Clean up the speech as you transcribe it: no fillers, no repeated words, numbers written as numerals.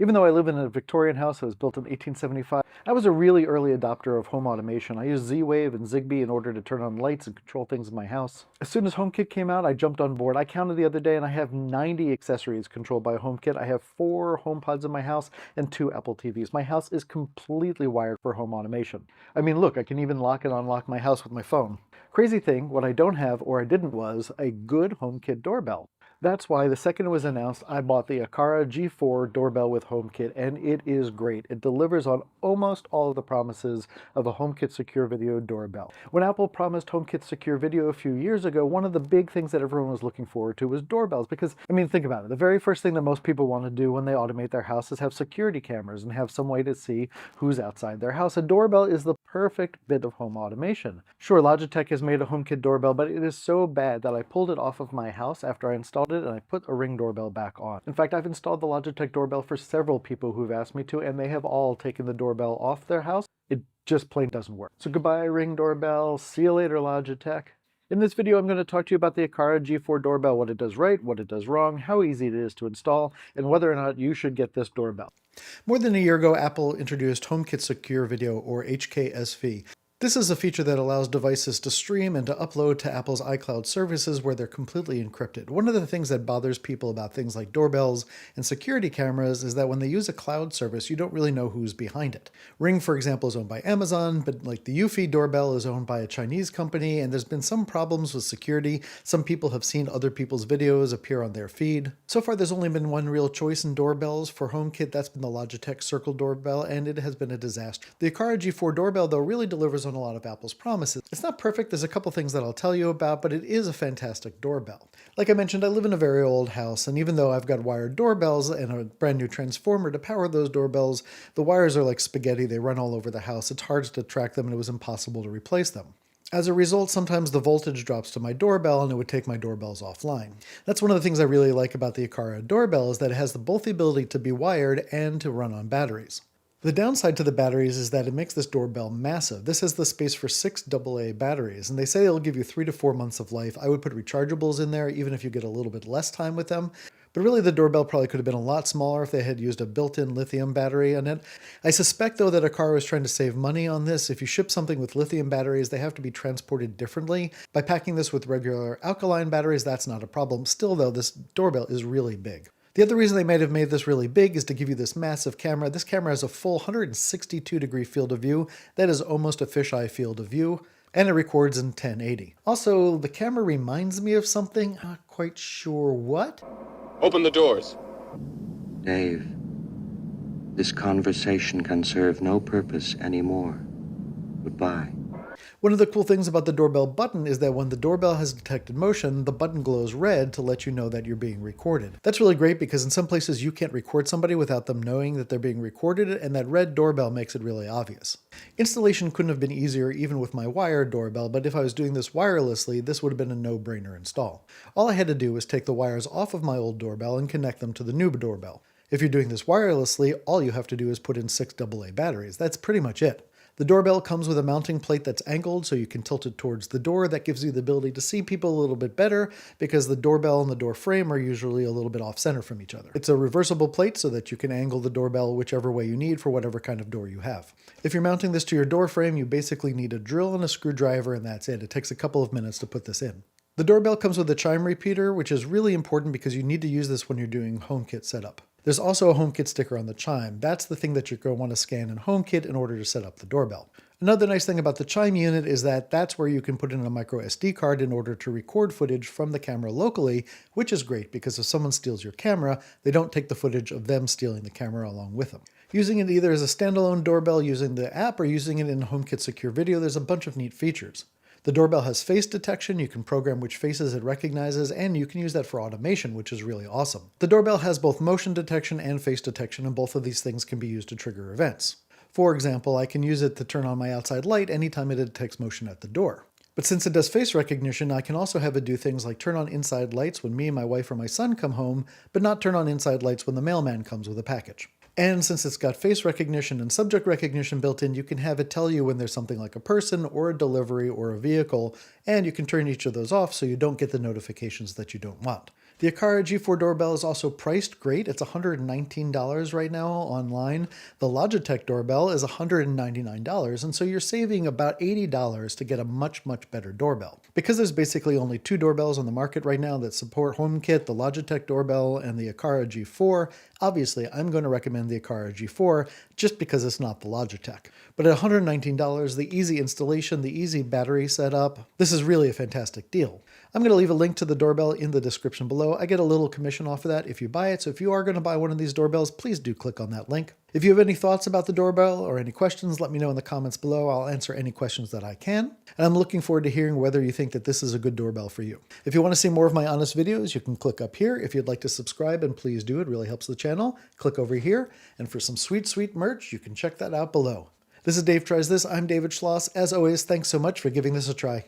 Even though I live in a Victorian house that was built in 1875, I was a really early adopter of home automation. I used Z-Wave and Zigbee in order to turn on lights and control things in my house. As soon as HomeKit came out, I jumped on board. I counted the other day and I have 90 accessories controlled by HomeKit. I have 4 HomePods in my house and 2 Apple TVs. My house is completely wired for home automation. I mean, look, I can even lock and unlock my house with my phone. Crazy thing, what I don't have, or I didn't, was a good HomeKit doorbell. That's why the second it was announced, I bought the Acara G4 doorbell with HomeKit, and it is great. It delivers on almost all of the promises of a HomeKit Secure Video doorbell. When Apple promised HomeKit Secure Video a few years ago, one of the big things that everyone was looking forward to was doorbells, because, I mean, think about it. The very first thing that most people want to do when they automate their house is have security cameras and have some way to see who's outside their house. A doorbell is the perfect bit of home automation. Sure, Logitech has made a HomeKit doorbell, but it is so bad that I pulled it off of my house after I installed it and I put a Ring doorbell back on. In fact, I've installed the Logitech doorbell for several people who've asked me to, and they have all taken the doorbell off their house. It just plain doesn't work. So goodbye Ring doorbell, see you later Logitech. In this video, I'm going to talk to you about the Acara G4 doorbell, what it does right, what it does wrong, how easy it is to install, and whether or not you should get this doorbell. More than a year ago, Apple introduced HomeKit Secure Video, or HKSV. This is a feature that allows devices to stream and to upload to Apple's iCloud services where they're completely encrypted. One of the things that bothers people about things like doorbells and security cameras is that when they use a cloud service, you don't really know who's behind it. Ring, for example, is owned by Amazon, but like the Eufy doorbell is owned by a Chinese company, and there's been some problems with security. Some people have seen other people's videos appear on their feed. So far, there's only been one real choice in doorbells. For HomeKit, that's been the Logitech Circle doorbell, and it has been a disaster. The Acara G4 doorbell, though, really delivers on a lot of Apple's promises. It's not perfect, there's a couple things that I'll tell you about, but it is a fantastic doorbell. Like I mentioned, I live in a very old house, and even though I've got wired doorbells and a brand new transformer to power those doorbells, the wires are like spaghetti, they run all over the house. It's hard to track them and it was impossible to replace them. As a result, sometimes the voltage drops to my doorbell and it would take my doorbells offline. That's one of the things I really like about the Acara doorbell is that it has both the ability to be wired and to run on batteries. The downside to the batteries is that it makes this doorbell massive. This has the space for 6 AA batteries, and they say it'll give you 3 to 4 months of life. I would put rechargeables in there, even if you get a little bit less time with them. But really, the doorbell probably could have been a lot smaller if they had used a built-in lithium battery in it. I suspect, though, that Acara is trying to save money on this. If you ship something with lithium batteries, they have to be transported differently. By packing this with regular alkaline batteries, that's not a problem. Still, though, this doorbell is really big. The other reason they might have made this really big is to give you this massive camera. This camera has a full 162-degree field of view. That is almost a fisheye field of view, and it records in 1080. Also, the camera reminds me of something. I'm not quite sure what. Open the doors. Dave, this conversation can serve no purpose anymore. Goodbye. One of the cool things about the doorbell button is that when the doorbell has detected motion, the button glows red to let you know that you're being recorded. That's really great because in some places you can't record somebody without them knowing that they're being recorded, and that red doorbell makes it really obvious. Installation couldn't have been easier even with my wired doorbell, but if I was doing this wirelessly, this would have been a no-brainer install. All I had to do was take the wires off of my old doorbell and connect them to the new doorbell. If you're doing this wirelessly, all you have to do is put in 6 AA batteries. That's pretty much it. The doorbell comes with a mounting plate that's angled so you can tilt it towards the door. That gives you the ability to see people a little bit better because the doorbell and the door frame are usually a little bit off center from each other. It's a reversible plate so that you can angle the doorbell whichever way you need for whatever kind of door you have. If you're mounting this to your door frame, you basically need a drill and a screwdriver and that's it. It takes a couple of minutes to put this in. The doorbell comes with a chime repeater, which is really important because you need to use this when you're doing HomeKit setup. There's also a HomeKit sticker on the chime. That's the thing that you're going to want to scan in HomeKit in order to set up the doorbell. Another nice thing about the chime unit is that that's where you can put in a micro SD card in order to record footage from the camera locally, which is great because if someone steals your camera, they don't take the footage of them stealing the camera along with them. Using it either as a standalone doorbell using the app or using it in HomeKit Secure Video, there's a bunch of neat features. The doorbell has face detection, you can program which faces it recognizes, and you can use that for automation, which is really awesome. The doorbell has both motion detection and face detection, and both of these things can be used to trigger events. For example, I can use it to turn on my outside light anytime it detects motion at the door. But since it does face recognition, I can also have it do things like turn on inside lights when me, my wife, or my son come home, but not turn on inside lights when the mailman comes with a package. And since it's got face recognition and subject recognition built in, you can have it tell you when there's something like a person or a delivery or a vehicle, and you can turn each of those off so you don't get the notifications that you don't want. The Acara G4 doorbell is also priced great. It's $119 right now online. The Logitech doorbell is $199, and so you're saving about $80 to get a much, much better doorbell. Because there's basically only two doorbells on the market right now that support HomeKit, the Logitech doorbell and the Acara G4, obviously I'm going to recommend the Acara G4 just because it's not the Logitech. But at $119, the easy installation, the easy battery setup, this is really a fantastic deal. I'm going to leave a link to the doorbell in the description below. I get a little commission off of that if you buy it, so if you are going to buy one of these doorbells, please do click on that link. If you have any thoughts about the doorbell or any questions, let me know in the comments below. I'll answer any questions that I can. And I'm looking forward to hearing whether you think that this is a good doorbell for you. If you want to see more of my honest videos, you can click up here. If you'd like to subscribe, and please do, it really helps the channel, click over here. And for some sweet, sweet merch, you can check that out below. This is Dave Tries This. I'm David Schloss. As always, thanks so much for giving this a try.